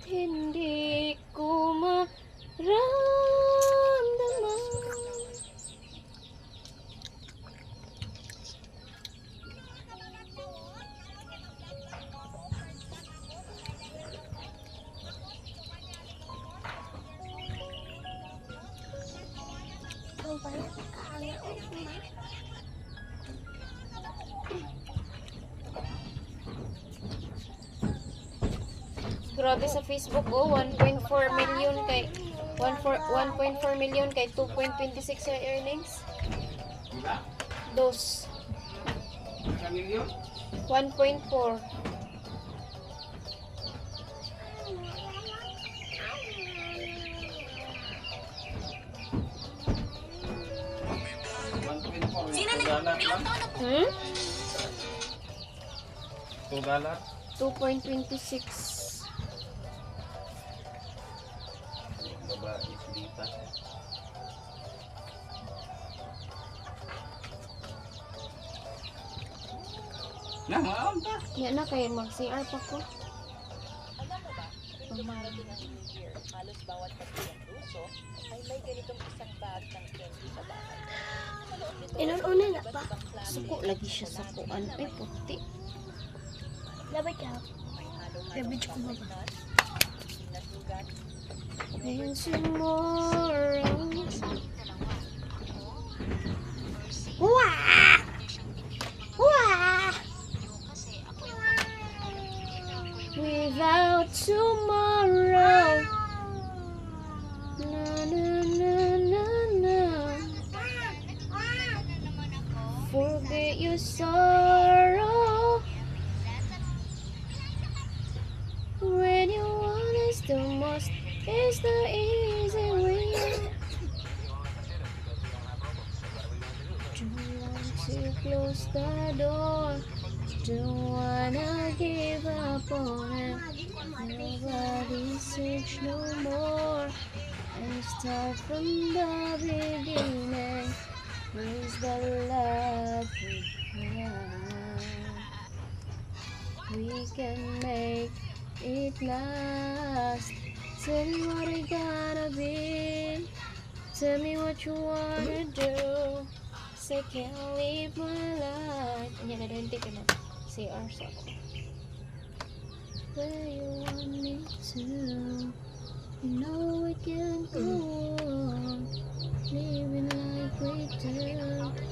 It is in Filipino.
hindi ko maramdaman. Grabe sa Facebook, oh, 1.4 million kay 1.4 million kay 2.26 yung earnings. Dos. 1.4. Hmm? $2.26. Na, maon ta. Yan na kayo mag-CR pa ko. Alam mo ba, tuwing dumarating ang New Year, halos bawat pamilyang Ruso ay may ganitong isang bag ng candy sa bahay. Maloob nito, Inun-una na iba't pa. ibang klase Suko lagi siya sa kuan. Ay, puti. Labay ka. may halong-halong Garbage ko ba? chocolate nuts, pinatugan, Ngayon tomorrow. Wah! Wah! Without tomorrow. Na na na na na. Forget your sorrow. When you want us the most, it's the easy way. Don't want to close the door. Don't wanna give up on it. Nobody search no more. And start from the beginning. Where's the love we have? We can make it last. Tell me what it gotta be. Tell me what you wanna do. Say can't live my life. Ayan na rin, tika na. Say ours ako. Where you want me to. You know we can go on. Living like we do.